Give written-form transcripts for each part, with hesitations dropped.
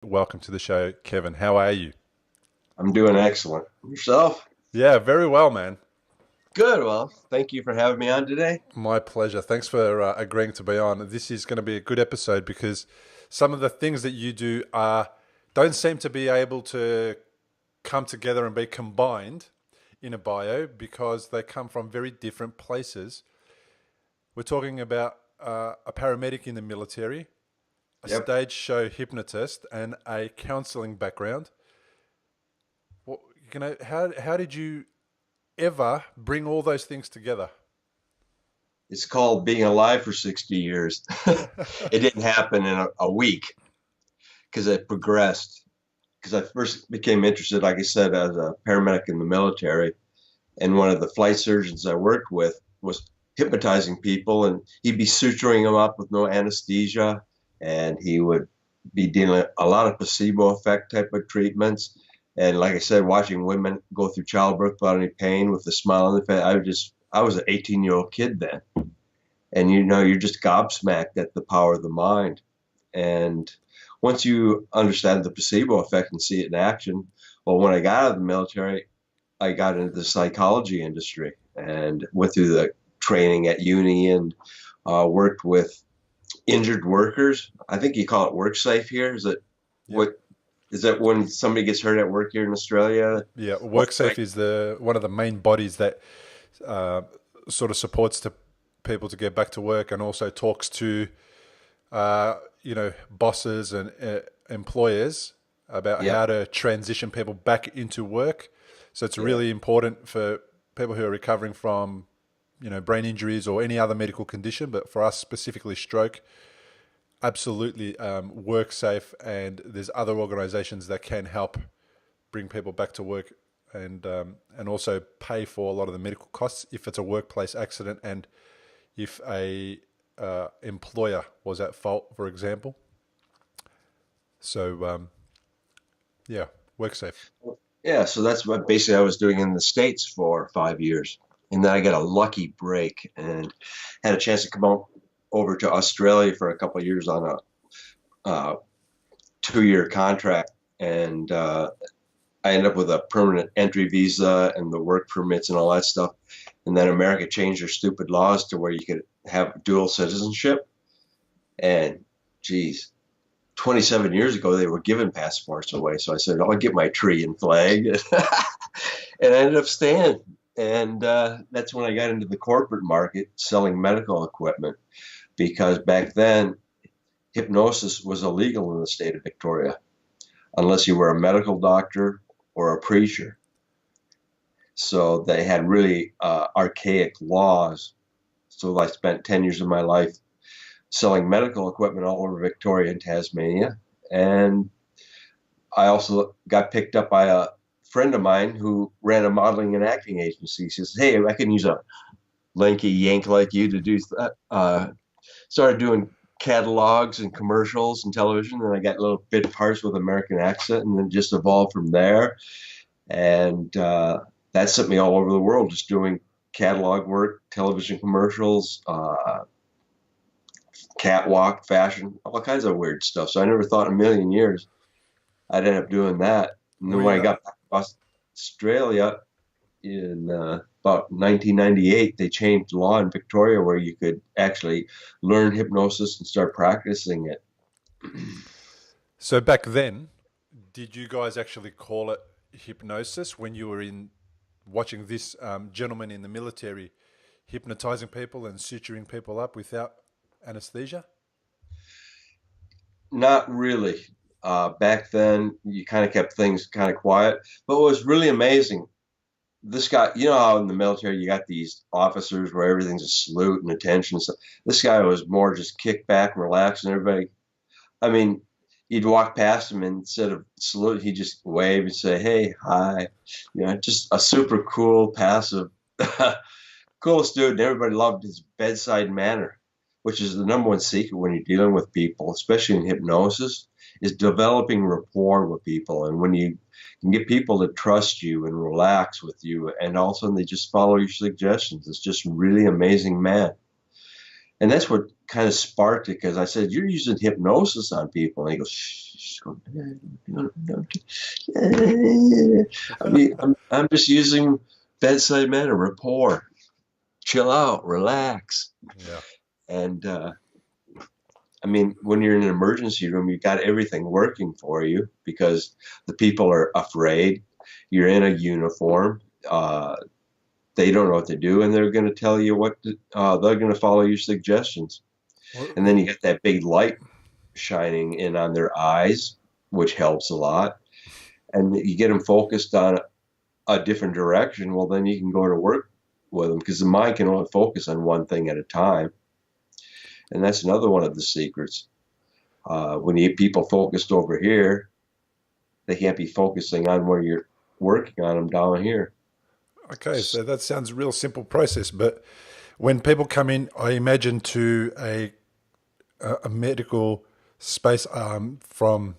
Welcome to the show, Kevin. How are you? I'm doing excellent. Yourself? Yeah, very well, man. Good. Well, thank you for having me on today. My pleasure. Thanks for agreeing to be on. This is going to be a good episode because some of the things that you do don't seem to be able to come together and be combined in a bio because they come from very different places. We're talking about a paramedic in the military, a Yep. stage show hypnotist, and a counseling background. Well, how did you ever bring all those things together? It's called being alive for 60 years. It didn't happen in a week because it progressed. Because I first became interested, like I said, as a paramedic in the military. And one of the flight surgeons I worked with was hypnotizing people, and he'd be suturing them up with no anesthesia. And he would be dealing a lot of placebo effect type of treatments. And like I said, watching women go through childbirth without any pain with a smile on their face, I was an 18-year-old kid then. And you're just gobsmacked at the power of the mind. And once you understand the placebo effect and see it in action, well, when I got out of the military, I got into the psychology industry and went through the training at uni and worked with injured workers. I think you call it work safe here. Is it Yep. what is that when somebody gets hurt at work here in Australia? Yeah, What WorkSafe is the one of the main bodies that uh, sort of supports to people to get back to work and also talks to bosses and employers about Yep, how to transition people back into work. So it's yeah. really important for people who are recovering from brain injuries or any other medical condition, but for us specifically stroke. Absolutely, work safe, and there's other organisations that can help bring people back to work and also pay for a lot of the medical costs if it's a workplace accident and if a employer was at fault, for example. So yeah, work safe. Yeah, so that's what basically I was doing in the States for 5 years. And then I got a lucky break and had a chance to come out over to Australia for a couple of years on a 2-year contract. And I ended up with a permanent entry visa and the work permits and all that stuff. And then America changed their stupid laws to where you could have dual citizenship. And geez, 27 years ago, they were giving passports away. So I said, I'll get my tree and flag. And I ended up staying. And that's when I got into the corporate market selling medical equipment because back then, hypnosis was illegal in the state of Victoria unless you were a medical doctor or a preacher. So they had really archaic laws. So I spent 10 years of my life selling medical equipment all over Victoria and Tasmania. And I also got picked up by a friend of mine who ran a modeling and acting agency. He says, "Hey, I can use a lanky yank like you to do that." Started doing catalogs and commercials and television. And I got little bit parts with American accent and then just evolved from there. And that sent me all over the world just doing catalog work, television commercials, catwalk, fashion, all kinds of weird stuff. So I never thought in a million years I'd end up doing that. And then when I We got back to Australia in about 1998, they changed the law in Victoria where you could actually learn hypnosis and start practicing it. So back then, did you guys actually call it hypnosis when you were in watching this gentleman in the military hypnotizing people and suturing people up without anesthesia? Not really. Back then, you kind of kept things kind of quiet. But what was really amazing, this guy, you know how in the military you got these officers where everything's a salute and attention and stuff. This guy was more just kick back and relax, and everybody. I mean, you'd walk past him and instead of salute, he'd just wave and say, "Hey, hi," just a super cool, passive, coolest dude. And everybody loved his bedside manner, which is the number one secret when you're dealing with people, especially in hypnosis, is developing rapport with people. And when you can get people to trust you and relax with you, and all of a sudden they just follow your suggestions, it's just really amazing, man. And that's what kind of sparked it, because I said, "You're using hypnosis on people." And he goes, "Shh." I mean, I'm just using bedside manner, rapport, chill out, relax. Yeah. And I mean, when you're in an emergency room, you got everything working for you because the people are afraid. You're in a uniform. They don't know what to do, and they're going to tell you they're going to follow your suggestions. And then you get that big light shining in on their eyes, which helps a lot. And you get them focused on a different direction. Well, then you can go to work with them, because the mind can only focus on one thing at a time. And that's another one of the secrets. When you get people focused over here, they can't be focusing on where you're working on them down here. Okay, so that sounds a real simple process, but when people come in, I imagine to a medical space from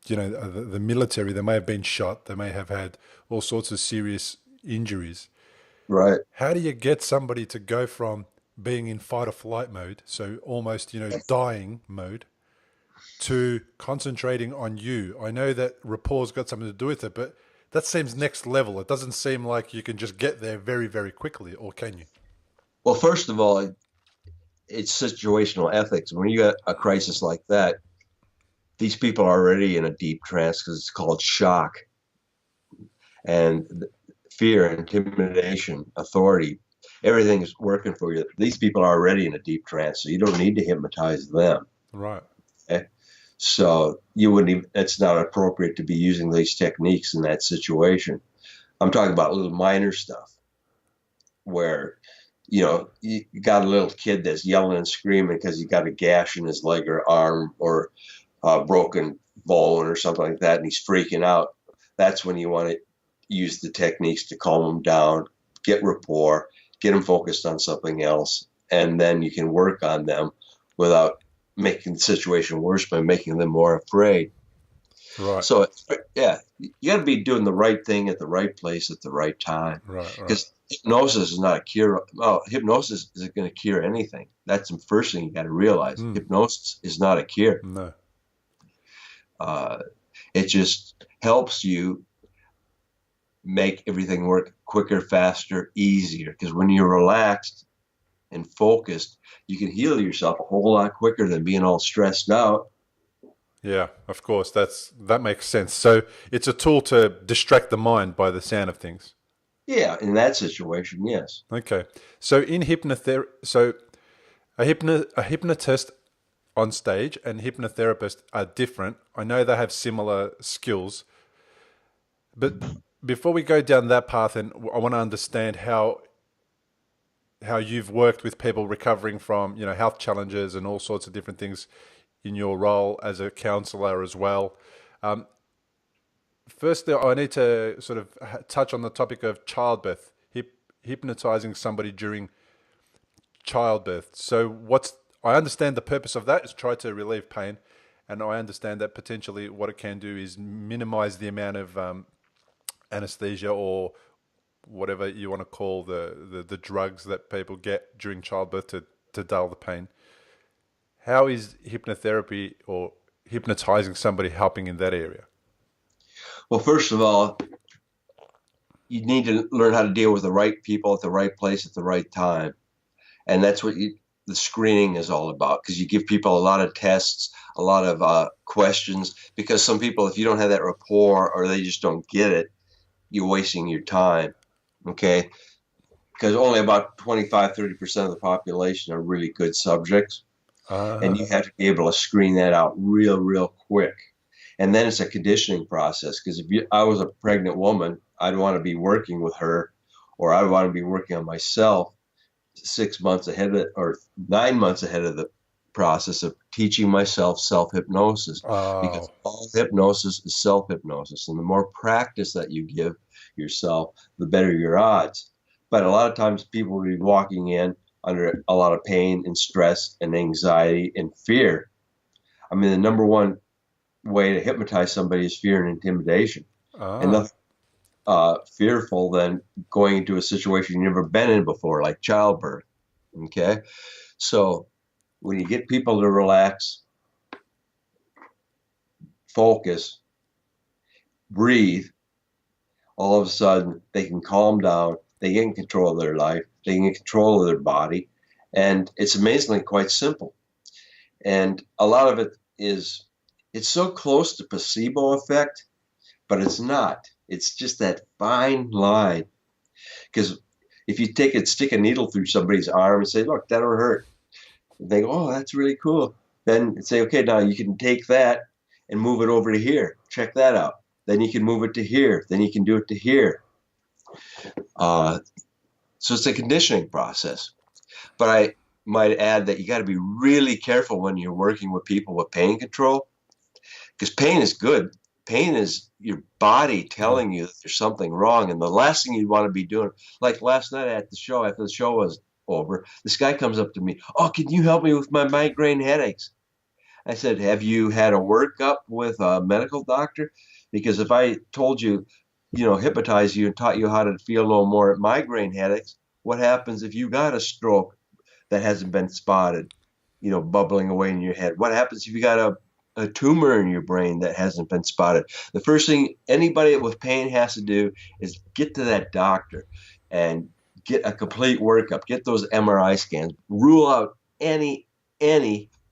the military. They may have been shot. They may have had all sorts of serious injuries. Right. How do you get somebody to go from being in fight or flight mode, so almost dying mode, to concentrating on you? I know that rapport's got something to do with it, but that seems next level. It doesn't seem like you can just get there very, very quickly, or can you? Well, first of all, it's situational ethics. When you got a crisis like that, these people are already in a deep trance because it's called shock. And fear, intimidation, authority, everything is working for you. These people are already in a deep trance, so you don't need to hypnotize them. Right. Okay? So you wouldn't even, it's not appropriate to be using these techniques in that situation. I'm talking about little minor stuff where, you got a little kid that's yelling and screaming because he got a gash in his leg or arm, or a broken bone or something like that, and he's freaking out. That's when you want to use the techniques to calm them down, get rapport, get them focused on something else, and then you can work on them without making the situation worse by making them more afraid. Right. So, yeah, you got to be doing the right thing at the right place at the right time. Right. Right. Because hypnosis is not a cure. Well, hypnosis isn't going to cure anything. That's the first thing you got to realize. Hypnosis is not a cure. No. It just helps you make everything work quicker, faster, easier. Because when you're relaxed and focused, you can heal yourself a whole lot quicker than being all stressed out. Yeah, of course. That makes sense. So it's a tool to distract the mind by the sound of things. Yeah, in that situation, yes. Okay. So in hypnotherapy, so a hypnotist on stage and hypnotherapist are different. I know they have similar skills, but before we go down that path, and I want to understand how you've worked with people recovering from health challenges and all sorts of different things in your role as a counselor as well. Firstly, I need to sort of touch on the topic of childbirth, hypnotizing somebody during childbirth. So I understand the purpose of that is try to relieve pain, and I understand that potentially what it can do is minimize the amount of anesthesia or whatever you want to call the drugs that people get during childbirth to dull the pain. How is hypnotherapy or hypnotizing somebody helping in that area? Well, first of all, you need to learn how to deal with the right people at the right place at the right time. And that's what the screening is all about, because you give people a lot of tests, a lot of questions, because some people, if you don't have that rapport or they just don't get it, you're wasting your time. Okay? Because only about 25-30% of the population are really good subjects. And you have to be able to screen that out real quick. And then it's a conditioning process, because if I was a pregnant woman, I'd want to be working with her, or I'd want to be working on myself 6 months ahead of or 9 months ahead of the process of teaching myself self-hypnosis. Because all hypnosis is self-hypnosis. And the more practice that you give yourself, the better your odds. But a lot of times people will be walking in under a lot of pain and stress and anxiety and fear. I mean, the number one way to hypnotize somebody is fear and intimidation. And nothing fearful than going into a situation you've never been in before, like childbirth. Okay? So when you get people to relax, focus, breathe, all of a sudden they can calm down, they get in control of their life, they can get control of their body, and it's amazingly quite simple. And a lot of it is, it's so close to placebo effect, but it's not. It's just that fine line. Because if you stick a needle through somebody's arm and say, look, that'll hurt. And they go, oh, that's really cool. Then say, okay, now you can take that and move it over to here. Check that out. Then you can move it to here. Then you can do it to here. So it's a conditioning process. But I might add that you got to be really careful when you're working with people with pain control, because pain is good. Pain is your body telling you that there's something wrong. And the last thing you want to be doing, like last night at the show, after the show was over, this guy comes up to me, oh, can you help me with my migraine headaches? I said, have you had a workup with a medical doctor? Because if I told you, hypnotize you and taught you how to feel no more migraine headaches, what happens if you got a stroke that hasn't been spotted, bubbling away in your head? What happens if you got a tumor in your brain that hasn't been spotted? The first thing anybody with pain has to do is get to that doctor and get a complete workup, get those MRI scans, rule out any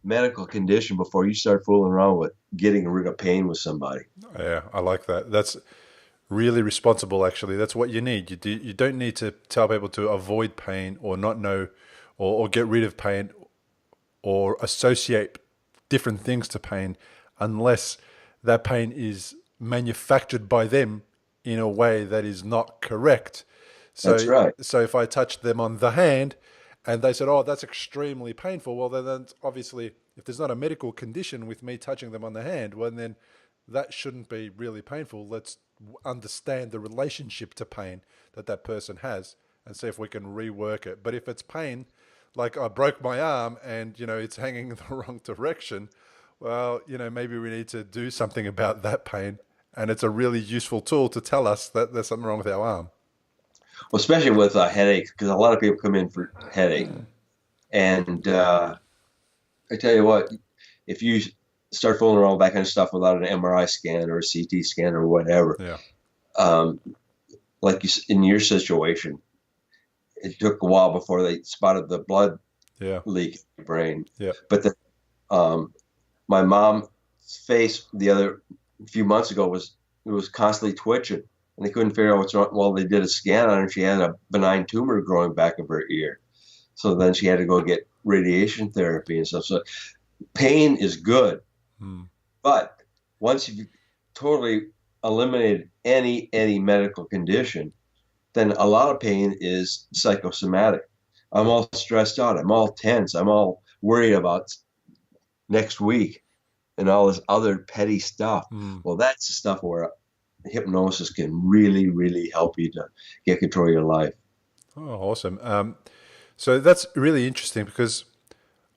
medical condition before you start fooling around with getting rid of pain with somebody. Yeah, I like that. That's really responsible, actually. That's what you need. You don't need to tell people to avoid pain or not know or get rid of pain or associate different things to pain unless that pain is manufactured by them in a way that is not correct. That's right. So if I touch them on the hand and they said, oh, that's extremely painful, well, then obviously, if there's not a medical condition with me touching them on the hand, well, then that shouldn't be really painful. Let's understand the relationship to pain that person has and see if we can rework it. But if it's pain, like I broke my arm and, it's hanging in the wrong direction, well, maybe we need to do something about that pain. And it's a really useful tool to tell us that there's something wrong with our arm. Well, especially with a headache, because a lot of people come in for headache. And I tell you what, if you start fooling around with that kind of stuff without an MRI scan or a CT scan or whatever, like in your situation, it took a while before they spotted the blood leak in your brain. Yeah. But my mom's face a few months ago was constantly twitching, and they couldn't figure out what's wrong. Well, they did a scan on her. She had a benign tumor growing back of her ear. So then she had to go get radiation therapy and stuff. So pain is good. But once you've totally eliminated any medical condition, then a lot of pain is psychosomatic. I'm all stressed out. I'm all tense. I'm all worried about next week and all this other petty stuff. Well, that's the stuff where hypnosis can really, really help you to get control of your life. Oh, awesome. So that's really interesting because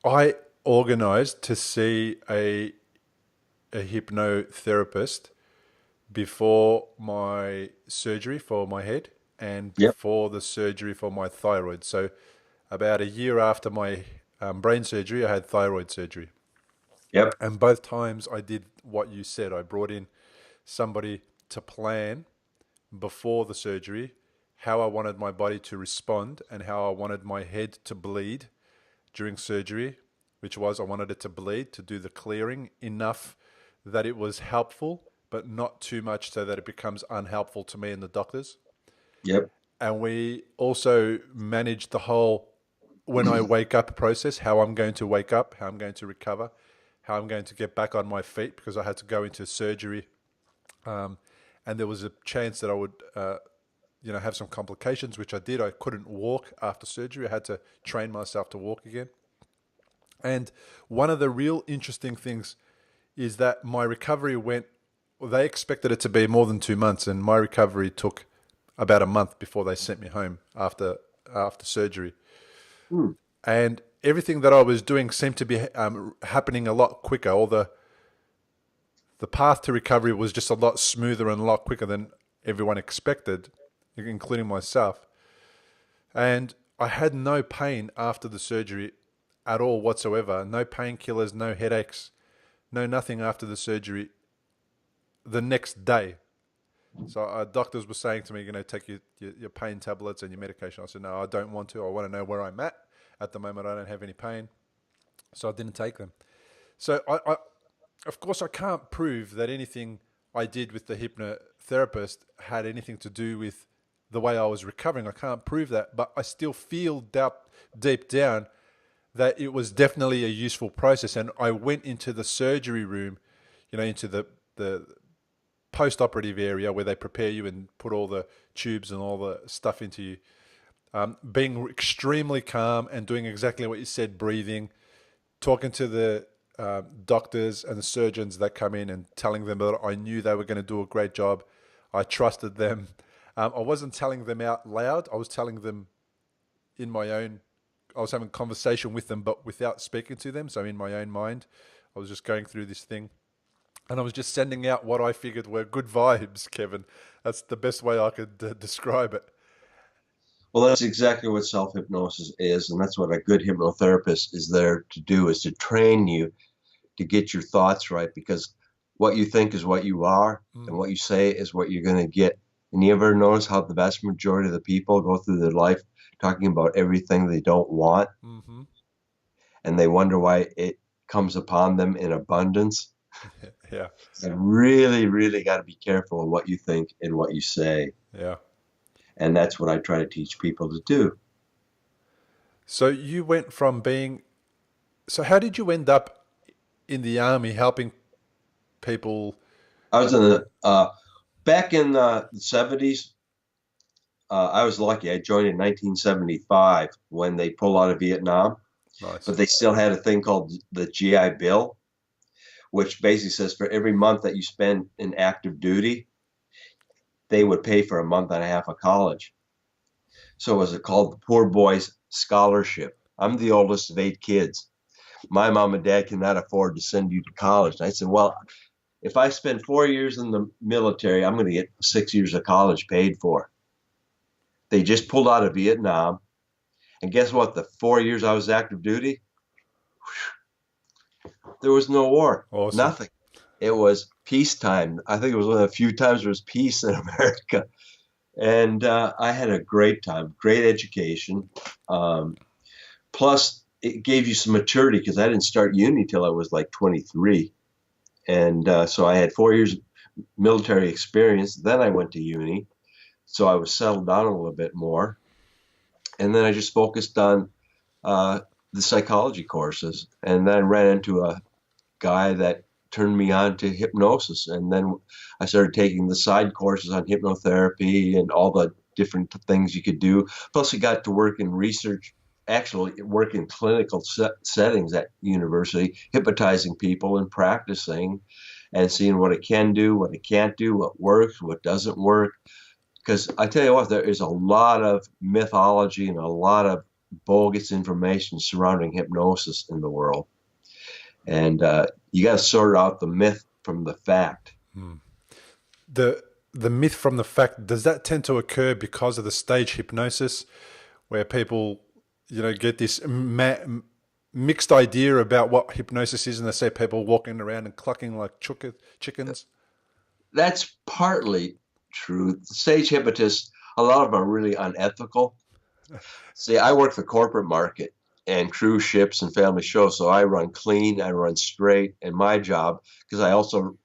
I organized to see a hypnotherapist before my surgery for my head and before the surgery for my thyroid. So about a year after my brain surgery, I had thyroid surgery. Yep. And both times I did what you said. I brought in somebody to plan before the surgery how I wanted my body to respond and how I wanted my head to bleed during surgery, which was I wanted it to bleed to do the clearing enough that it was helpful, but not too much so that it becomes unhelpful to me and the doctors. Yep. And we also managed the whole when I wake up process, how I'm going to wake up, how I'm going to recover, how I'm going to get back on my feet because I had to go into surgery. And there was a chance that I would, have some complications, which I did. I couldn't walk after surgery. I had to train myself to walk again. And one of the real interesting things is that my recovery they expected it to be more than 2 months, and my recovery took about a month before they sent me home after surgery. And everything that I was doing seemed to be happening a lot quicker. All the path to recovery was just a lot smoother and a lot quicker than everyone expected, including myself. And I had no pain after the surgery at all whatsoever. No painkillers, no headaches, no nothing after the surgery the next day. So doctors were saying to me, take your pain tablets and your medication. I said, no, I don't want to. I want to know where I'm at. At the moment, I don't have any pain. So I didn't take them. So of course, I can't prove that anything I did with the hypnotherapist had anything to do with the way I was recovering. I can't prove that, but I still feel deep down that it was definitely a useful process. And I went into the surgery room, into the post-operative area where they prepare you and put all the tubes and all the stuff into you, being extremely calm and doing exactly what you said, breathing, talking to the doctors and the surgeons that come in and telling them that I knew they were going to do a great job. I trusted them. I wasn't telling them out loud. I was telling them in my own, I was having a conversation with them, but without speaking to them. So in my own mind, I was just going through this thing. And I was just sending out what I figured were good vibes, Kevin. That's the best way I could describe it. Well, that's exactly what self-hypnosis is, and that's what a good hypnotherapist is there to do, is to train you to get your thoughts right, because what you think is what you are, and what you say is what you're going to get. And you ever notice how the vast majority of the people go through their life talking about everything they don't want, and they wonder why it comes upon them in abundance? Yeah. So really, really got to be careful of what you think and what you say. Yeah. And that's what I try to teach people to do. So you went from so how did you end up in the army helping people? I was in the, back in the 70s. I was lucky. I joined in 1975 when they pulled out of Vietnam, Nice. but they still had a thing called the GI Bill, which basically says for every month that you spend in active duty, they would pay for a month and a half of college. So it was called the Poor Boys Scholarship. I'm the oldest of 8 kids. My mom and dad cannot afford to send you to college. And I said, well, if I spend 4 years in the military, I'm going to get 6 years of college paid for. They just pulled out of Vietnam. And guess what? The 4 years I was active duty, there was no war. Awesome. Nothing. It was peacetime. I think it was one of the few times there was peace in America. And I had a great time, great education. Plus, it gave you some maturity because I didn't start uni till I was like 23. And so I had 4 years military experience. Then I went to uni. So I was settled down a little bit more. And then I just focused on the psychology courses. And then I ran into a guy that turned me on to hypnosis. And then I started taking the side courses on hypnotherapy and all the different things you could do. Plus, I got to work in research, actually work in clinical settings at university, hypnotizing people and practicing and seeing what it can do, what it can't do, what works, what doesn't work. Because I tell you what, there is a lot of mythology and a lot of bogus information surrounding hypnosis in the world. And you got to sort out the myth from the fact. The myth from the fact, does that tend to occur because of the stage hypnosis, where people, get this mixed idea about what hypnosis is, and they see people walking around and clucking like chickens? That's partly true. Stage hypnotists, a lot of them are really unethical. See, I work the corporate market and cruise ships and family shows, so I run clean, I run straight, and my job, because I also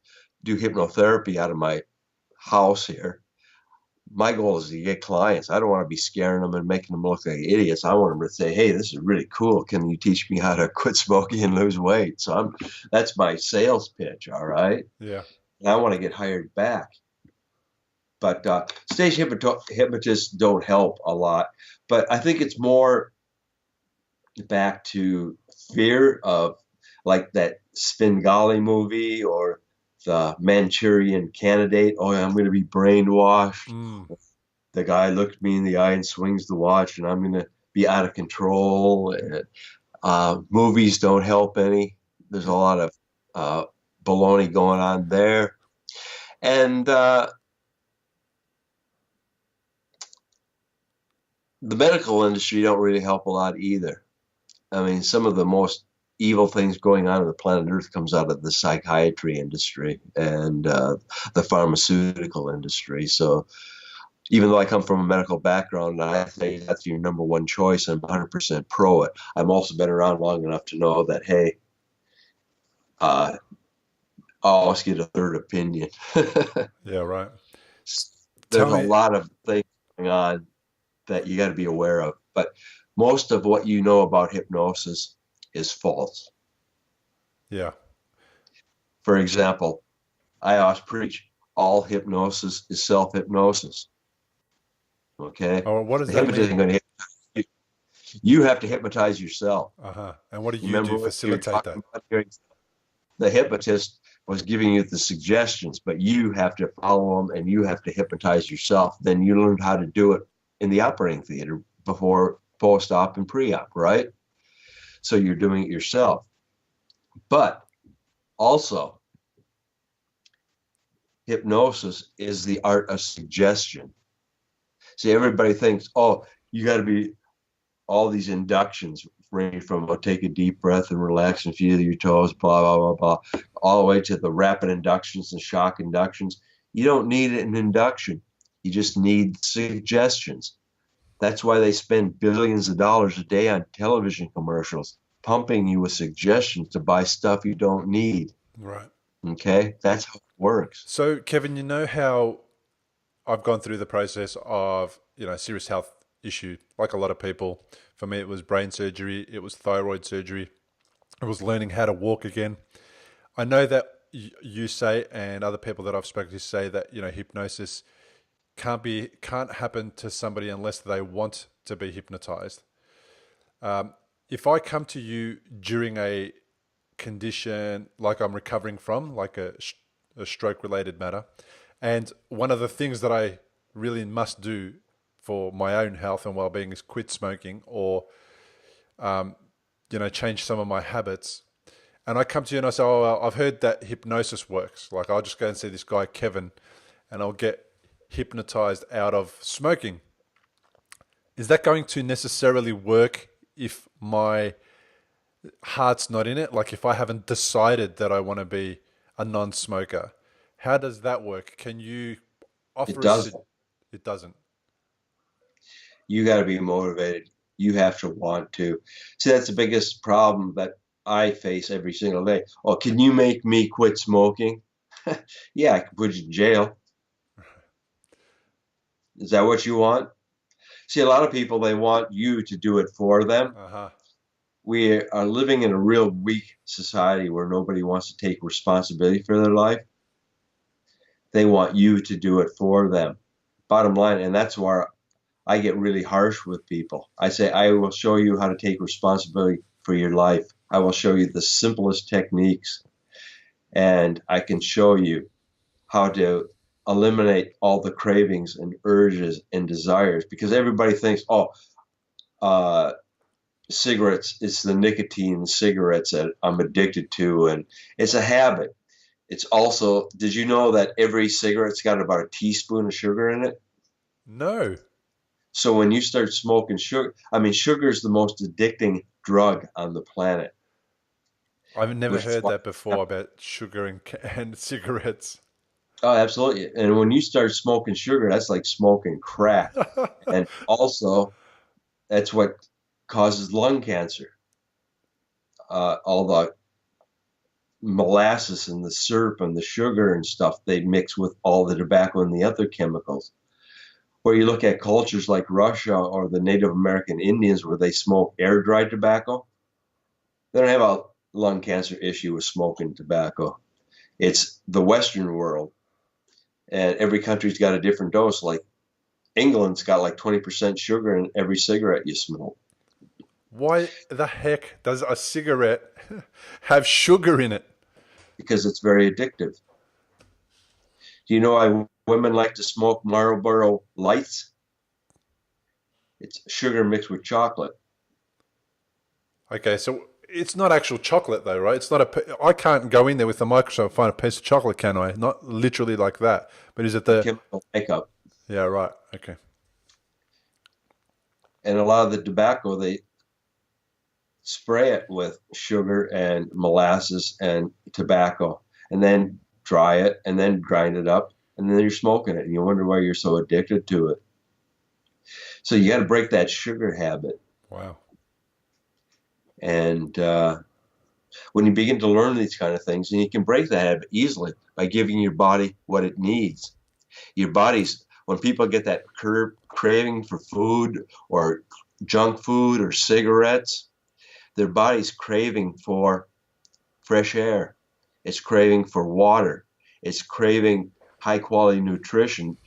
do hypnotherapy out of my house here, my goal is to get clients. I don't want to be scaring them and making them look like idiots. I want them to say, hey, this is really cool. Can you teach me how to quit smoking and lose weight? So that's my sales pitch, all right? Yeah. And I want to get hired back. But stage hypnotists don't help a lot. But I think it's more back to fear of like that Svengali movie or the Manchurian Candidate. Oh, I'm going to be brainwashed. The guy looks me in the eye and swings the watch, and I'm going to be out of control. And, movies don't help any. There's a lot of baloney going on there. And the medical industry don't really help a lot either. I mean, some of the most evil things going on the planet Earth comes out of the psychiatry industry and the pharmaceutical industry. So even though I come from a medical background, and I say that's your number one choice, I'm 100% pro it. I've also been around long enough to know that, hey, I'll always get a third opinion. Yeah, right. There's Tell a me, lot of things going on that you got to be aware of. But most of what you know about hypnosis is false. yeah. For example, I always preach all hypnosis is self-hypnosis. Okay? Oh, what does The that hypnotist mean? ain't going to hypnotize you. You have to hypnotize yourself. Uh-huh. And what do you do? Remember what you're Facilitate that? talking about here? The hypnotist was giving you the suggestions, but you have to follow them and you have to hypnotize yourself. Then you learn how to do it in the operating theater before, post-op, and pre-op, right? So you're doing it yourself. But also, hypnosis is the art of suggestion. See, everybody thinks, oh, you got to be all these inductions ranging from take a deep breath and relax and feel your toes, blah, blah, blah, blah, all the way to the rapid inductions and shock inductions. You don't need an induction. You just need suggestions. That's why they spend billions of dollars a day on television commercials, pumping you with suggestions to buy stuff you don't need. Right. Okay? That's how it works. So, Kevin, you know how I've gone through the process of, serious health issue, like a lot of people. For me, it was brain surgery, it was thyroid surgery, it was learning how to walk again. I know that you say, and other people that I've spoken to say that, hypnosis can't happen to somebody unless they want to be hypnotized. If I come to you during a condition like I'm recovering from, like a stroke related matter, and one of the things that I really must do for my own health and well-being is quit smoking or change some of my habits. And I come to you and I say, oh, well, I've heard that hypnosis works. Like I'll just go and see this guy, Kevin, and I'll get hypnotized out of smoking. Is that going to necessarily work if my heart's not in it? Like if I haven't decided that I want to be a non-smoker, how does that work? Can you It offer doesn't. it doesn't. You got to be motivated. You have to want to. See, that's the biggest problem that I face every single day. Oh, can you make me quit smoking? Yeah, I can put you in jail. Is that what you want? See, a lot of people, they want you to do it for them. Uh-huh. We are living in a real weak society where nobody wants to take responsibility for their life. They want you to do it for them. Bottom line, and that's where I get really harsh with people. I say, I will show you how to take responsibility for your life. I will show you the simplest techniques, and I can show you how to eliminate all the cravings and urges and desires, because everybody thinks, oh, cigarettes, it's the nicotine in cigarettes that I'm addicted to, and it's a habit. It's also, did you know that every cigarette's got about a teaspoon of sugar in it? No, So when you start smoking sugar, I mean, sugar is the most addicting drug on the planet, I've never which is heard why. that before about sugar and cigarettes. Oh, absolutely. And when you start smoking sugar, that's like smoking crack. And also, that's what causes lung cancer. All the molasses and the syrup and the sugar and stuff they mix with all the tobacco and the other chemicals. Where you look at cultures like Russia or the Native American Indians where they smoke air dried tobacco, they don't have a lung cancer issue with smoking tobacco. It's the Western world, and every country's got a different dose. Like England's got like 20% sugar in every cigarette you smoke Why the heck does a cigarette have sugar in it? because it's very addictive. Do you know why women like to smoke Marlboro Lights? It's sugar mixed with chocolate. Okay, so it's not actual chocolate though, right? It's not I can't go in there with a microscope and find a piece of chocolate, can I? Not literally like that. But is it The the? chemical makeup. Yeah, right. Okay. And a lot of the tobacco, spray it with sugar and molasses and tobacco, and then dry it, and then grind it up, and then you're smoking it, and you wonder why you're so addicted to it. So you got to break that sugar habit. Wow. And when you begin to learn these kind of things, and you can break that habit easily by giving your body what it needs. Your body's, when people get that craving for food or junk food or cigarettes, their body's craving for fresh air. It's craving for water. It's craving high quality nutrition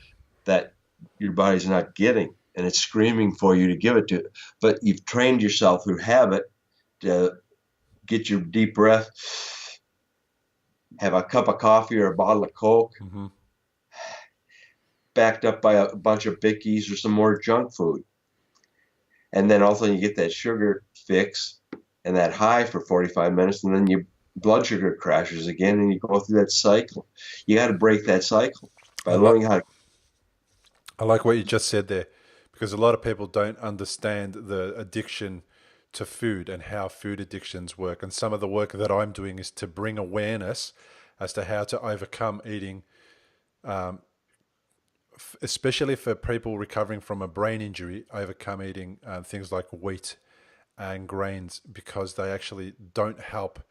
that your body's not getting. And it's screaming for you to give it to it. But you've trained yourself through habit to get your deep breath, have a cup of coffee or a bottle of Coke, Mm-hmm. backed up by a bunch of Bickies or some more junk food. And then all of a sudden you get that sugar fix and that high for 45 minutes, and then your blood sugar crashes again, and you go through that cycle. You got to break that cycle by I like learning how to. I like what you just said there, because a lot of people don't understand the addiction to food and how food addictions work. And some of the work that I'm doing is to bring awareness as to how to overcome eating, especially for people recovering from a brain injury, overcome eating things like wheat and grains, because they actually don't help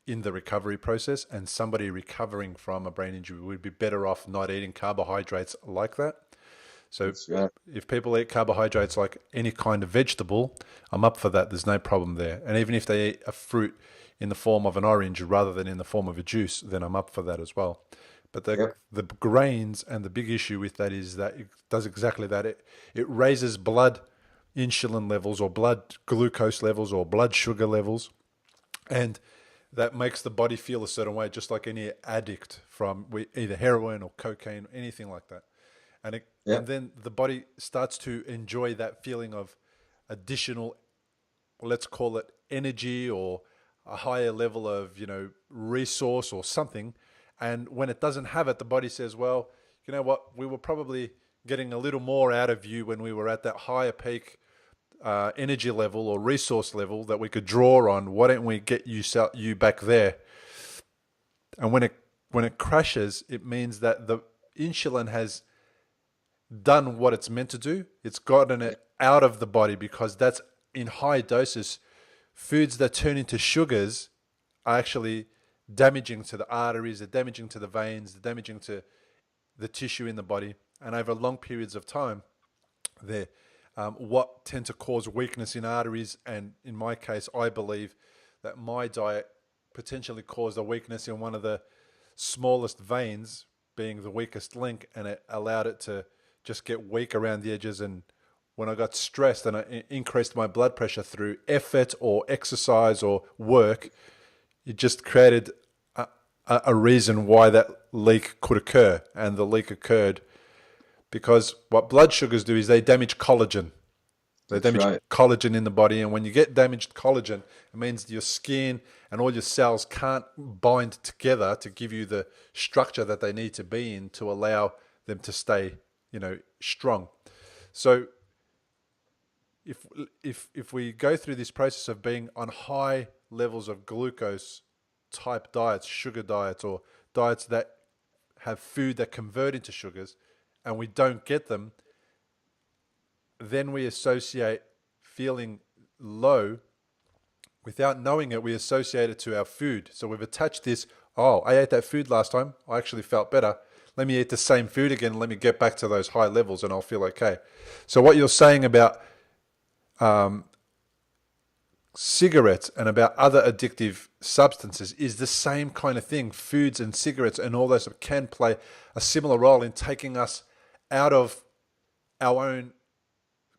in the recovery process. And somebody recovering from a brain injury would be better off not eating carbohydrates like that. So if people eat carbohydrates like any kind of vegetable, I'm up for that. There's no problem there. And even if they eat a fruit in the form of an orange rather than in the form of a juice, then I'm up for that as well. But Yep. the grains, and the big issue with that is that it does exactly that. It raises blood insulin levels or blood glucose levels or blood sugar levels, and that makes the body feel a certain way, just like any addict from either heroin or cocaine or anything like that. And Yep. then the body starts to enjoy that feeling of additional, let's call it energy, or a higher level of, resource or something. And when it doesn't have it, the body says, well, you know what, we were probably getting a little more out of you when we were at that higher peak energy level or resource level that we could draw on. Why don't we get you back there? And when it crashes, it means that the insulin has done what it's meant to do. It's gotten it out of the body, because that's in high doses. Foods that turn into sugars are actually damaging to the arteries, they're damaging to the veins, they're damaging to the tissue in the body. And over long periods of time, they're what tend to cause weakness in arteries. And in my case, I believe that my diet potentially caused a weakness in one of the smallest veins, being the weakest link, and it allowed it to just get weak around the edges. And when I got stressed and I increased my blood pressure through effort or exercise or work, it just created a reason why that leak could occur. And the leak occurred because what blood sugars do is they damage collagen. They That's damage right. collagen in the body. And when you get damaged collagen, it means your skin and all your cells can't bind together to give you the structure that they need to be in to allow them to stay, strong. So if we go through this process of being on high levels of glucose type diets, sugar diets, or diets that have food that convert into sugars, and we don't get them, then we associate feeling low. Without knowing it, we associate it to our food. So we've attached this, oh, I ate that food last time, I actually felt better. Let me eat the same food again. Let me get back to those high levels and I'll feel okay. So what you're saying about cigarettes and about other addictive substances is the same kind of thing. Foods and cigarettes and all those can play a similar role in taking us out of our own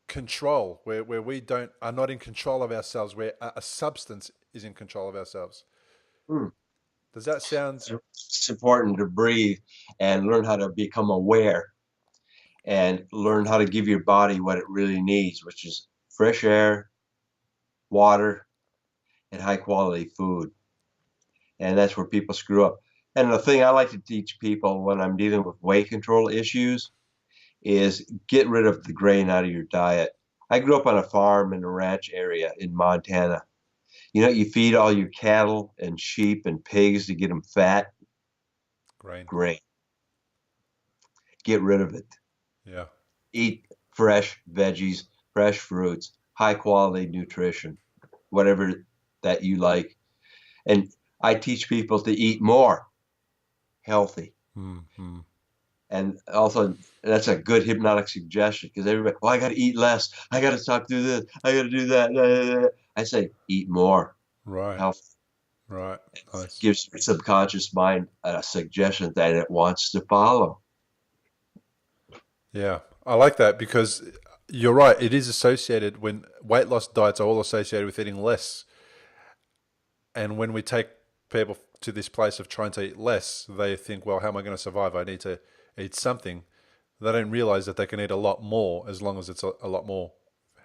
control, where we are not in control of ourselves, where a substance is in control of ourselves. Hmm. Does that sound? So it's important to breathe and learn how to become aware and learn how to give your body what it really needs, which is fresh air, water, and high quality food. And that's where people screw up. And the thing I like to teach people when I'm dealing with weight control issues is get rid of the grain out of your diet. I grew up on a farm in a ranch area in Montana. You know, you feed all your cattle and sheep and pigs to get them fat. Grain. Great. Get rid of it. Yeah. Eat fresh veggies, fresh fruits, high quality nutrition, whatever that you like. And I teach people to eat more healthy. Mm-hmm. And also, that's a good hypnotic suggestion because everybody, well, I got to eat less. I got to stop doing this. I got to do that. I say, eat more. Right. Health Right. Nice. gives your subconscious mind a suggestion that it wants to follow. Yeah. I like that because you're right. It is associated when weight loss diets are all associated with eating less. And when we take people to this place of trying to eat less, they think, well, how am I going to survive? I need to eat something. They don't realize that they can eat a lot more as long as it's a lot more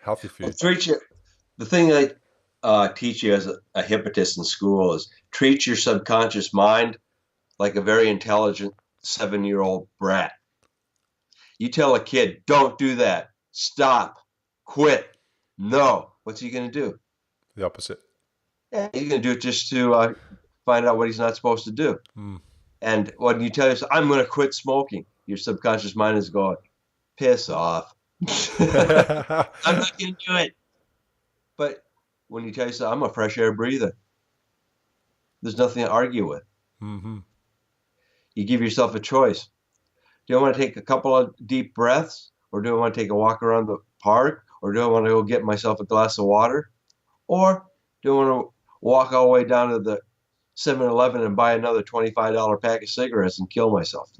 healthy Well, food. the thing I teach you as a hypnotist in school is treat your subconscious mind like a very intelligent 7-year-old brat. You tell a kid, don't do that, stop, quit. No. What's he going to do? The opposite. Yeah, he's going to do it just to find out what he's not supposed to do. Mm. And when you tell yourself, I'm going to quit smoking, your subconscious mind is going, piss off. I'm not going to do it. But when you tell yourself, I'm a fresh air breather, there's nothing to argue with. Mm-hmm. You give yourself a choice. Do I want to take a couple of deep breaths? Or do I want to take a walk around the park? Or do I want to go get myself a glass of water? Or do I want to walk all the way down to the 7-Eleven and buy another $25 pack of cigarettes and kill myself?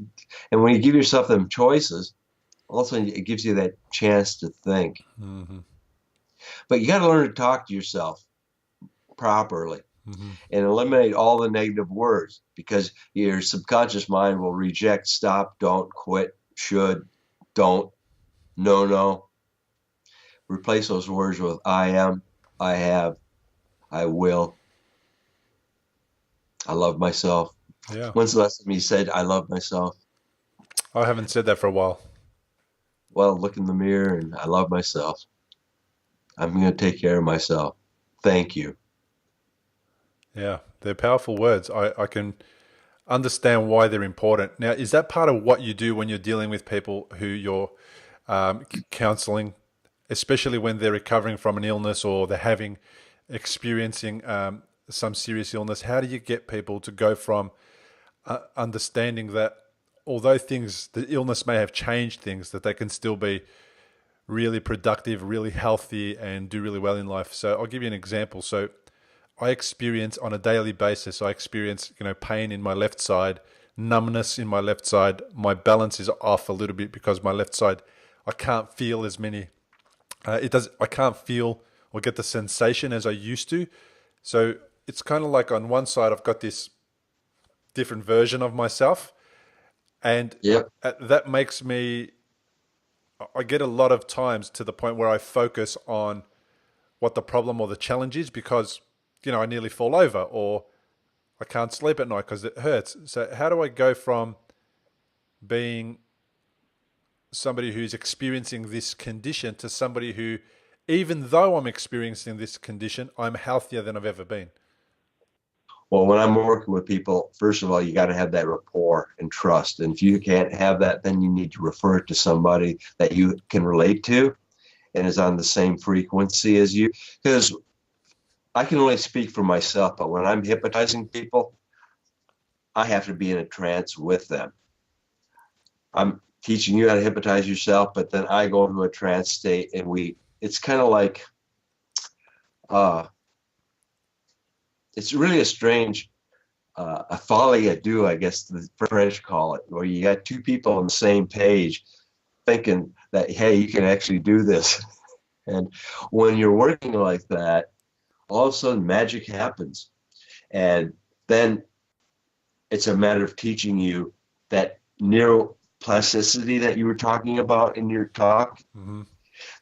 And when you give yourself them choices, also it gives you that chance to think. Mm-hmm. But you got to learn to talk to yourself properly Mm-hmm. and eliminate all the negative words because your subconscious mind will reject stop, don't, quit, should, don't, no. Replace those words with I am, I have, I will. I love myself. Yeah. When's the last time you said I love myself? I haven't said that for a while. Well, look in the mirror and I love myself. I'm going to take care of myself. Thank you. Yeah. They're powerful words. I can understand why they're important. Now, is that part of what you do when you're dealing with people who you're counseling, especially when they're recovering from an illness or they're experiencing some serious illness? How do you get people to go from understanding that although the illness may have changed things, that they can still be really productive, really healthy, and do really well in life? So I'll give you an example. So I experience on a daily basis, pain in my left side, numbness in my left side. My balance is off a little bit because my left side, I can't feel as many. I can't feel or get the sensation as I used to. So it's kind of like on one side, I've got this different version of myself, and Yep. that makes me. I get a lot of times to the point where I focus on what the problem or the challenge is because, I nearly fall over or I can't sleep at night because it hurts. So how do I go from being somebody who's experiencing this condition to somebody who, even though I'm experiencing this condition, I'm healthier than I've ever been? Well, when I'm working with people, first of all, you got to have that rapport and trust. And if you can't have that, then you need to refer it to somebody that you can relate to and is on the same frequency as you. Because I can only speak for myself, but when I'm hypnotizing people, I have to be in a trance with them. I'm teaching you how to hypnotize yourself, but then I go into a trance state and it's kind of like, it's really a strange, a folie à deux, I guess the French call it, where you got two people on the same page thinking that, hey, you can actually do this. And when you're working like that, all of a sudden magic happens. And then it's a matter of teaching you that neuroplasticity that you were talking about in your talk. Mm-hmm.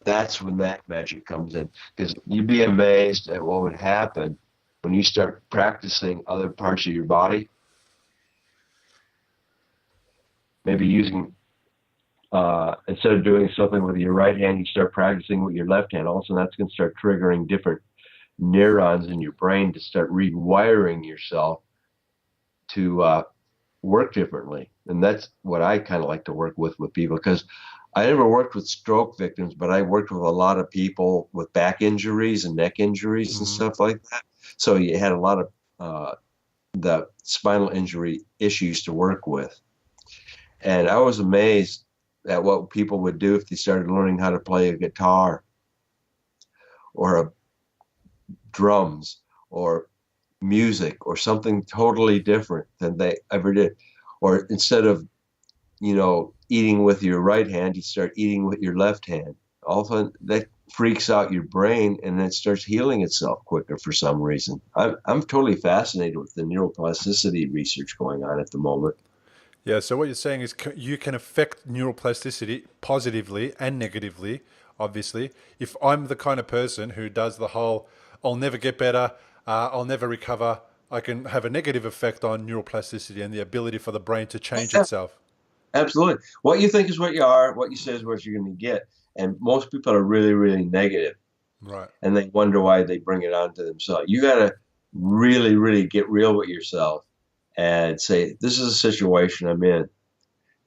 That's when that magic comes in. Because you'd be amazed at what would happen when you start practicing other parts of your body. Maybe using, instead of doing something with your right hand, you start practicing with your left hand. Also, that's going to start triggering different neurons in your brain to start rewiring yourself to work differently. And that's what I kind of like to work with people, because I never worked with stroke victims, but I worked with a lot of people with back injuries and neck injuries and Hmm. stuff like that. So you had a lot of the spinal injury issues to work with. And I was amazed at what people would do if they started learning how to play a guitar or a drums or music or something totally different than they ever did. Or instead of, eating with your right hand, you start eating with your left hand. All of a sudden, that freaks out your brain, and then it starts healing itself quicker for some reason. I'm totally fascinated with the neuroplasticity research going on at the moment. Yeah, so what you're saying is you can affect neuroplasticity positively and negatively, obviously. If I'm the kind of person who does the whole, I'll never get better, I'll never recover, I can have a negative effect on neuroplasticity and the ability for the brain to change Yeah, itself. absolutely. What you think is what you are. What you say is what you're going to get. And most people are really, really negative, Right. and they wonder why they bring it on to themselves. You got to really, really get real with yourself and say, "This is a situation I'm in.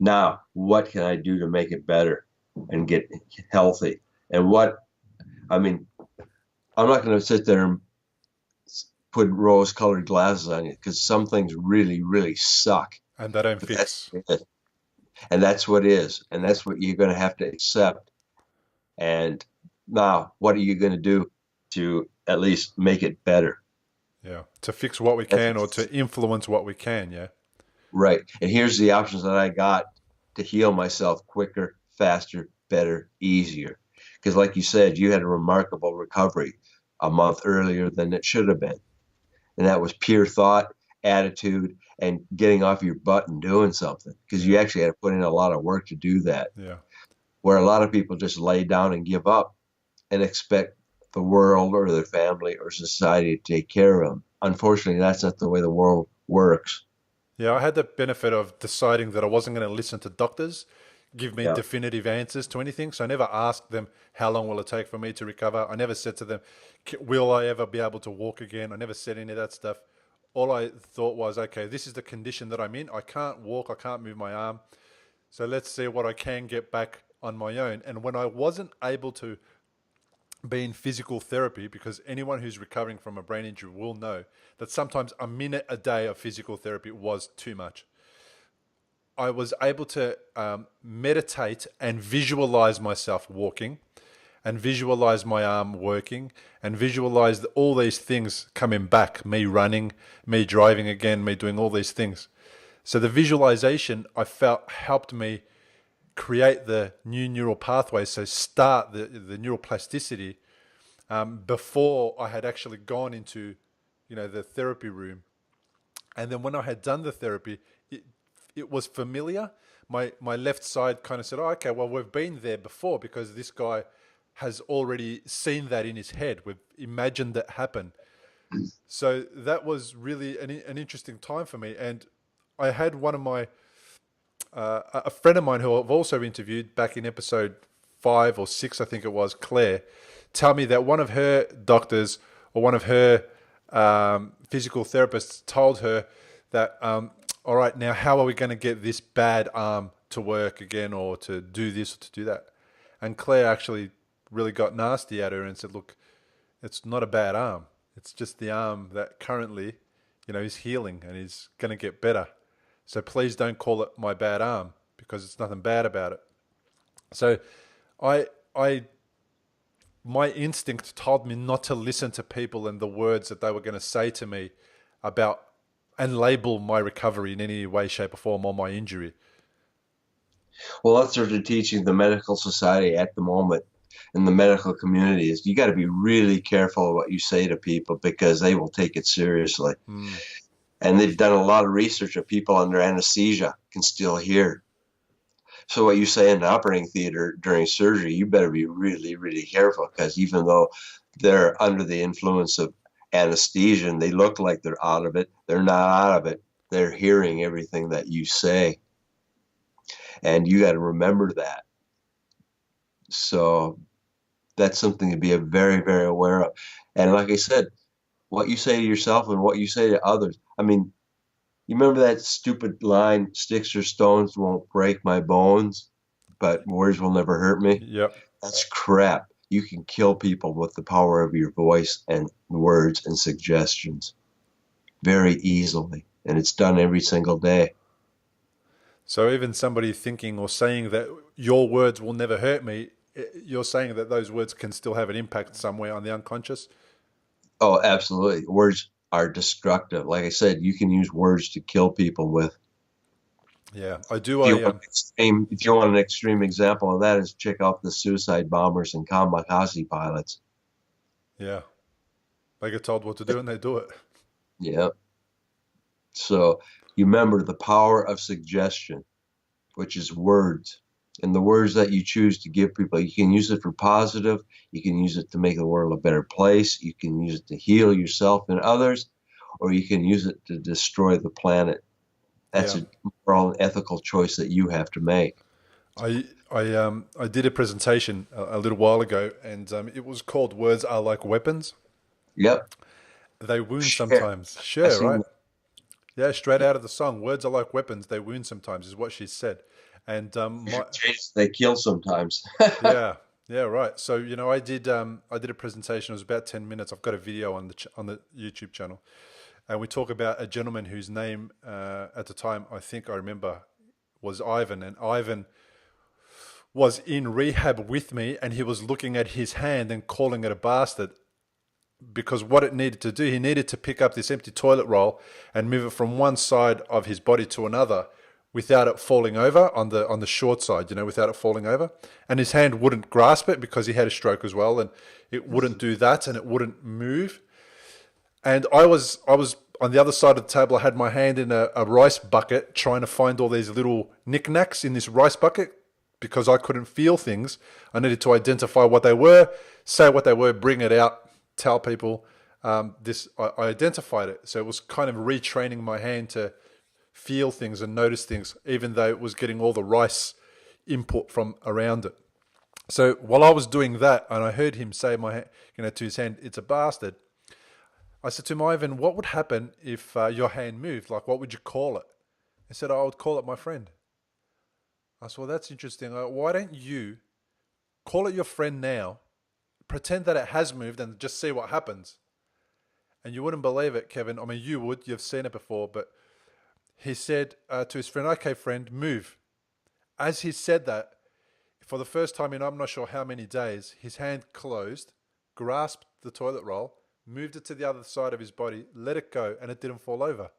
Now, what can I do to make it better and get healthy?" And I mean, I'm not going to sit there and put rose-colored glasses on you, because some things really, really suck. And they don't But that's fix. it. And that's what is. And that's what you're going to have to accept. And now, what are you going to do to at least make it better? Yeah. To fix what we That's can or to influence what we can. Yeah. right. And here's the options that I got to heal myself quicker, faster, better, easier. Because, like you said, you had a remarkable recovery a month earlier than it should have been. And that was pure thought, attitude, and getting off your butt and doing something, because you Yeah. actually had to put in a lot of work to do that. Yeah. Where a lot of people just lay down and give up and expect the world or their family or society to take care of them. Unfortunately, that's not the way the world works. Yeah, I had the benefit of deciding that I wasn't going to listen to doctors give me Yeah. definitive answers to anything. So I never asked them how long will it take for me to recover. I never said to them, will I ever be able to walk again? I never said any of that stuff. All I thought was, okay, this is the condition that I'm in. I can't walk, I can't move my arm. So let's see what I can get back on my own. And when I wasn't able to be in physical therapy, because anyone who's recovering from a brain injury will know that sometimes a minute a day of physical therapy was too much. I was able to meditate and visualize myself walking and visualize my arm working and visualize all these things coming back, me running, me driving again, me doing all these things. So the visualization I felt helped me create the new neural pathways, so start the neuroplasticity before I had actually gone into, the therapy room. And then when I had done the therapy, it, it was familiar. My left side kind of said, "Oh, okay, well, we've been there before because this guy has already seen that in his head. We've imagined that happen." So that was really an interesting time for me. And I had one of my a friend of mine who I've also interviewed back in episode 5 or 6, I think it was, Claire, tell me that one of her doctors or one of her physical therapists told her that, all right, now how are we going to get this bad arm to work again or to do this or to do that? And Claire actually really got nasty at her and said, look, it's not a bad arm. It's just the arm that currently, is healing and is going to get better. So please don't call it my bad arm because it's nothing bad about it. So I I my instinct told me not to listen to people and the words that they were going to say to me about and label my recovery in any way, shape, or form or my injury. Well, that's what they're teaching the medical society at the moment, in the medical community, is you got to be really careful of what you say to people, because they will take it seriously. Mm, And they've done a lot of research of people under anesthesia can still hear. So what you say in the operating theater during surgery, you better be really, really careful, because even though they're under the influence of anesthesia and they look like they're out of it, they're not out of it. They're hearing everything that you say. And you got to remember that. So That's something to be very, very aware of. And like I said, what you say to yourself and what you say to others. I mean, you remember that stupid line, sticks or stones won't break my bones, but words will never hurt me? Yep. That's crap. You can kill people with the power of your voice and words and suggestions very easily. And it's done every single day. So even somebody thinking or saying that your words will never hurt me, you're saying that those words can still have an impact somewhere on the unconscious. Oh, absolutely. Words are destructive. Like I said, you can use words to kill people with. Yeah, I do. If you want an extreme example of that, is check out the suicide bombers and kamikaze pilots. Yeah, they get told what to do and they do it. Yeah. So you remember the power of suggestion, which is words. And the words that you choose to give people, you can use it for positive, you can use it to make the world a better place, you can use it to heal yourself and others, or you can use it to destroy the planet. That's Yeah, a moral and ethical choice that you have to make. I did a presentation a little while ago, and it was called "Words Are Like Weapons." Yep. They wound Share. sometimes. I Sure, seen right? that. Yeah, straight out of the song. Words are like weapons. They wound sometimes, is what she said. And They kill sometimes. yeah, yeah, right. So I did a presentation. It was about 10 minutes. I've got a video on on the YouTube channel, and we talk about a gentleman whose name at the time I think I remember was Ivan, and Ivan was in rehab with me, and he was looking at his hand and calling it a bastard because what it needed to do, he needed to pick up this empty toilet roll and move it from one side of his body to another without it falling over on the short side, without it falling over. And his hand wouldn't grasp it because he had a stroke as well, and it wouldn't do that and it wouldn't move. And I was on the other side of the table. I had my hand in a rice bucket trying to find all these little knickknacks in this rice bucket because I couldn't feel things. I needed to identify what they were, say what they were, bring it out, tell people. I identified it. So it was kind of retraining my hand to feel things and notice things, even though it was getting all the rice input from around it. So while I was doing that, and I heard him say to his hand, "It's a bastard." I said to him, "Ivan, what would happen if your hand moved? Like, what would you call it?" He said, "I would call it my friend." I said, "Well, that's interesting. Why don't you call it your friend now, pretend that it has moved, and just see what happens?" And you wouldn't believe it, Kevin. I mean, you would. You've seen it before. But he said to his friend, "Okay, friend, move." As he said that, for the first time in I'm not sure how many days, his hand closed, grasped the toilet roll, moved it to the other side of his body, let it go, and it didn't fall over.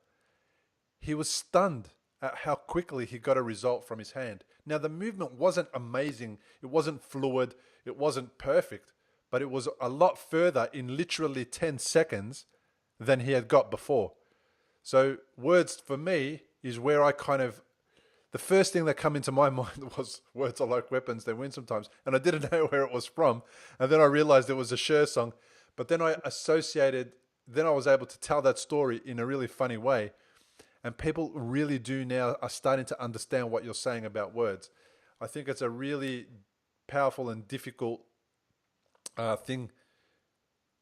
He was stunned at how quickly he got a result from his hand. Now, the movement wasn't amazing, it wasn't fluid, it wasn't perfect, but it was a lot further in literally 10 seconds than he had got before. So, words for me is where I kind of, the first thing that come into my mind was words are like weapons, they win sometimes. And I didn't know where it was from. And then I realized it was a Cher song. But then then I was able to tell that story in a really funny way. And people really do now are starting to understand what you're saying about words. I think it's a really powerful and difficult thing.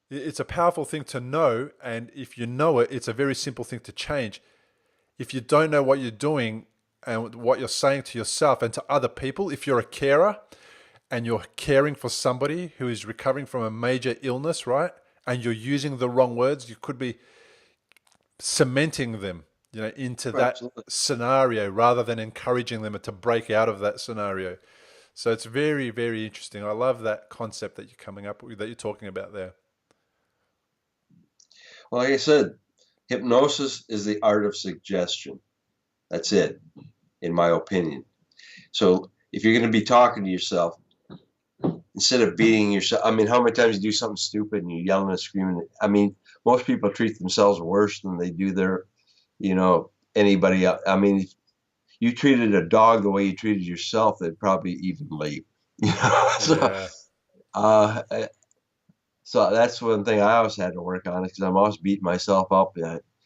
It's a powerful thing to know. And if you know it, it's a very simple thing to change. If you don't know what you're doing and what you're saying to yourself and to other people, if you're a carer and you're caring for somebody who is recovering from a major illness, right? And you're using the wrong words, you could be cementing them, into that Absolutely. scenario rather than encouraging them to break out of that scenario. So it's very, very interesting. I love that concept that you're coming up with, that you're talking about there. Well, like I said, hypnosis is the art of suggestion. That's it, in my opinion. So if you're going to be talking to yourself, instead of beating yourself, I mean, how many times you do something stupid and you're yelling and screaming? I mean, most people treat themselves worse than they do anybody else. I mean, if you treated a dog the way you treated yourself, they'd probably even leave. So, Yeah. uh, so that's one thing I always had to work on, because I'm always beating myself up.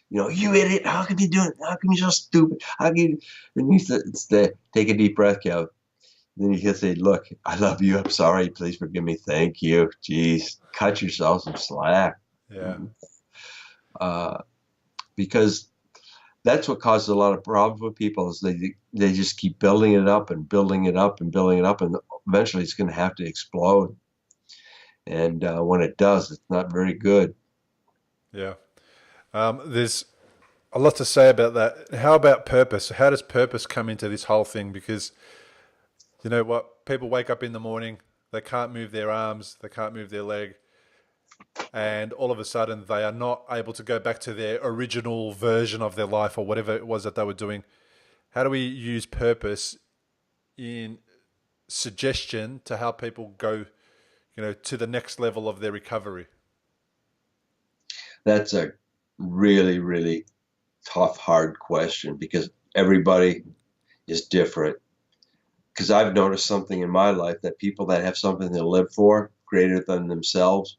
You idiot! How can you do it? How come you're so stupid? How can you? And it's to take a deep breath, Kev. Then you can say, look, I love you. I'm sorry. Please forgive me. Thank you. Jeez, cut yourself some slack. Yeah. Uh, because that's what causes a lot of problems with people is they just keep building it up and building it up and building it up, and eventually it's going to have to explode. And when it does, it's not very good. Yeah. There's a lot to say about that. How about purpose? How does purpose come into this whole thing? Because you know what? People wake up in the morning, they can't move their arms, they can't move their leg, and all of a sudden they are not able to go back to their original version of their life or whatever it was that they were doing. How do we use purpose in suggestion to help people go, to the next level of their recovery? That's a really, really tough, hard question because everybody is different. Because I've noticed something in my life that people that have something to live for greater than themselves,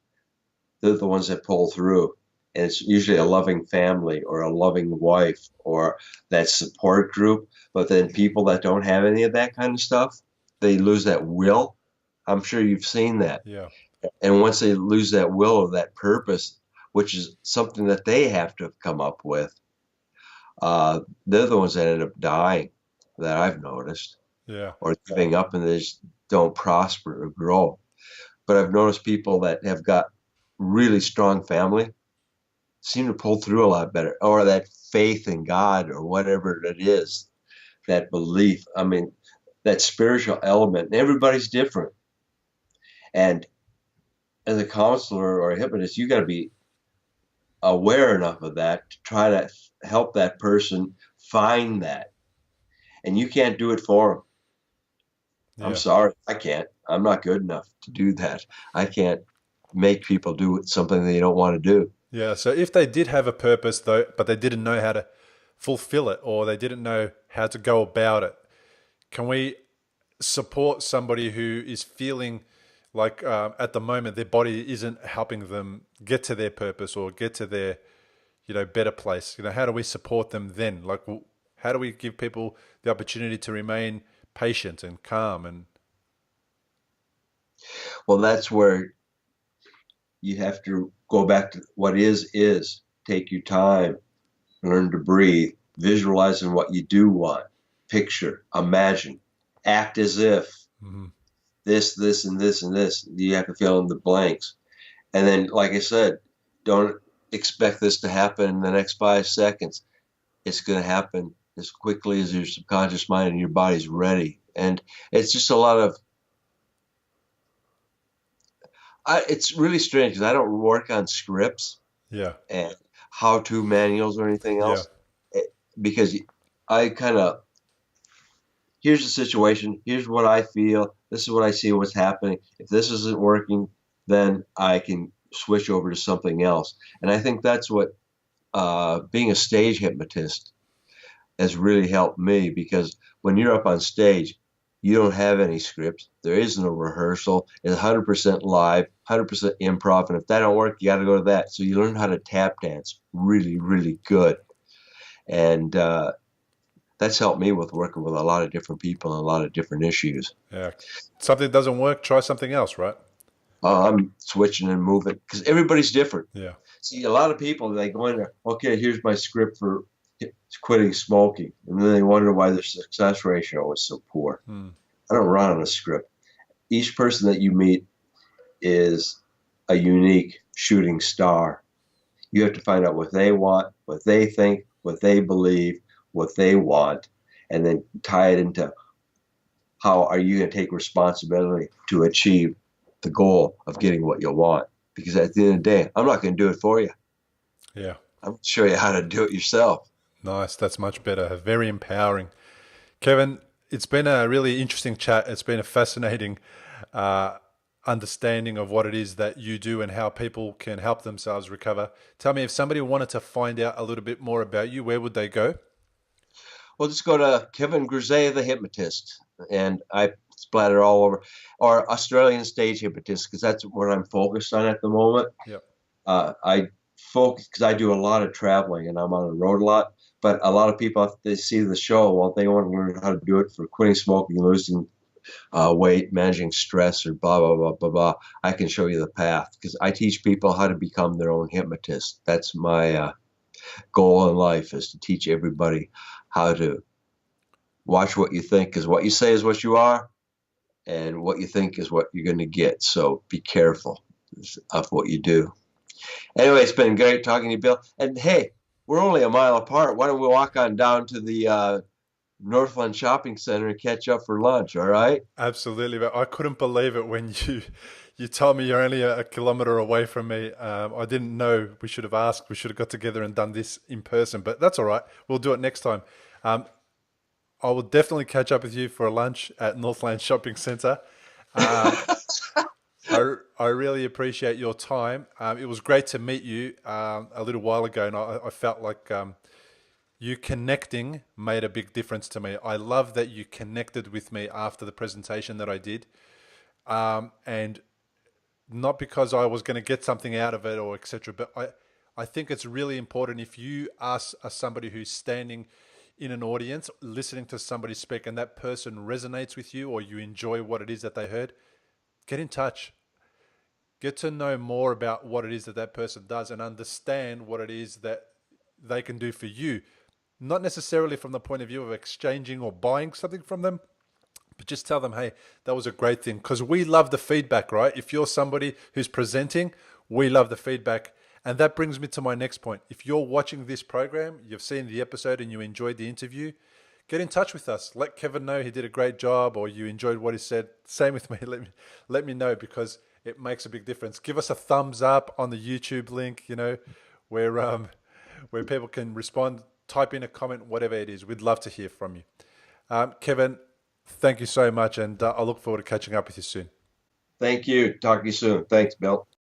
they're the ones that pull through. And it's usually a loving family or a loving wife or that support group. But then people that don't have any of that kind of stuff, they lose that will. I'm sure you've seen that. Yeah. And once they lose that will or that purpose, which is something that they have to have come up with, they're the ones that end up dying that I've noticed Yeah. or giving up and they just don't prosper or grow. But I've noticed people that have got really strong family seem to pull through a lot better, or that faith in God or whatever it is, that belief. I mean, that spiritual element. And everybody's different. And as a counselor or a hypnotist, you got to be aware enough of that to try to help that person find that. And you can't do it for them. I'm Yeah. sorry, I can't. I'm not good enough to do that. I can't make people do something they don't want to do. Yeah. So if they did have a purpose though, but they didn't know how to fulfill it or they didn't know how to go about it, can we support somebody who is feeling like at the moment their body isn't helping them get to their purpose or get to their better place? How do we support them then? Like, how do we give people the opportunity to remain patient and calm? And Well, that's where you have to go back to what is. Take your time, learn to breathe, visualizing what you do want, picture, imagine, act as if mm-hmm. this, and this, and this. You have to fill in the blanks. And then, like I said, don't expect this to happen in the next 5 seconds. It's going to happen as quickly as your subconscious mind and your body's ready. And it's just a lot of, it's really strange because I don't work on scripts Yeah. and how-to manuals or anything Yeah. else because I kind of, here's the situation, here's what I feel, this is what I see what's happening. If this isn't working, then I can switch over to something else. And I think that's what being a stage hypnotist has really helped me because when you're up on stage, you don't have any scripts. There is no rehearsal. It's 100% live, 100% improv. And if that don't work, you got to go to that. So you learn how to tap dance really, really good. And that's helped me with working with a lot of different people and a lot of different issues. Yeah. Something doesn't work, try something else, right? I'm switching and moving because everybody's different. Yeah. See, a lot of people, they go in there, okay, here's my script for quitting smoking. And then they wonder why their success ratio is so poor. I don't run on a script. Each person that you meet is a unique shooting star. You have to find out what they want, what they think, what they believe, what they want, and then tie it into how are you going to take responsibility to achieve the goal of getting what you want. Because at the end of the day, I'm not going to do it for you. Yeah. I'm going to show you how to do it yourself. Nice. That's much better. Very empowering. Kevin, it's been a really interesting chat. It's been a fascinating understanding of what it is that you do and how people can help themselves recover. Tell me, if somebody wanted to find out a little bit more about you, where would they go? Well, just go to Kevin Grise, the Hypnotist, and I splatter all over, or Australian Stage Hypnotist, because that's what I'm focused on at the moment. Yep. I focus because I do a lot of traveling and I'm on the road a lot. But a lot of people, if they see the show, well, they want to learn how to do it for quitting smoking, losing weight, managing stress, or blah, blah, blah, blah, blah. I can show you the path because I teach people how to become their own hypnotist. That's my goal in life, is to teach everybody how to watch what you think, because what you say is what you are, and what you think is what you're going to get. So be careful of what you do. Anyway, it's been great talking to you, Bill. And hey, we're only a mile apart. Why don't we walk on down to the Northland Shopping Center and catch up for lunch, all right? Absolutely, but I couldn't believe it when you told me you're only a kilometer away from me. I didn't know. We should have asked. We should have got together and done this in person, but that's all right. We'll do it next time. Um, I will definitely catch up with you for a lunch at Northland Shopping Centre. Um, I really appreciate your time. It was great to meet you a little while ago, and I felt like you connecting made a big difference to me. I love that you connected with me after the presentation that I did, and not because I was going to get something out of it or etc. But I think it's really important if you are somebody who's standing in an audience listening to somebody speak and that person resonates with you or you enjoy what it is that they heard, get in touch. Get to know more about what it is that that person does and understand what it is that they can do for you. Not necessarily from the point of view of exchanging or buying something from them, but just tell them, hey, that was a great thing. Because we love the feedback, right? If you're somebody who's presenting, we love the feedback. And that brings me to my next point. If you're watching this program, you've seen the episode and you enjoyed the interview, get in touch with us. Let Kevin know he did a great job or you enjoyed what he said. Same with me. Let me know, because it makes a big difference. Give us a thumbs up on the YouTube link, where people can respond, type in a comment, whatever it is. We'd love to hear from you. Kevin, thank you so much, and I look forward to catching up with you soon. Thank you. Talk to you soon. Thanks, Bill.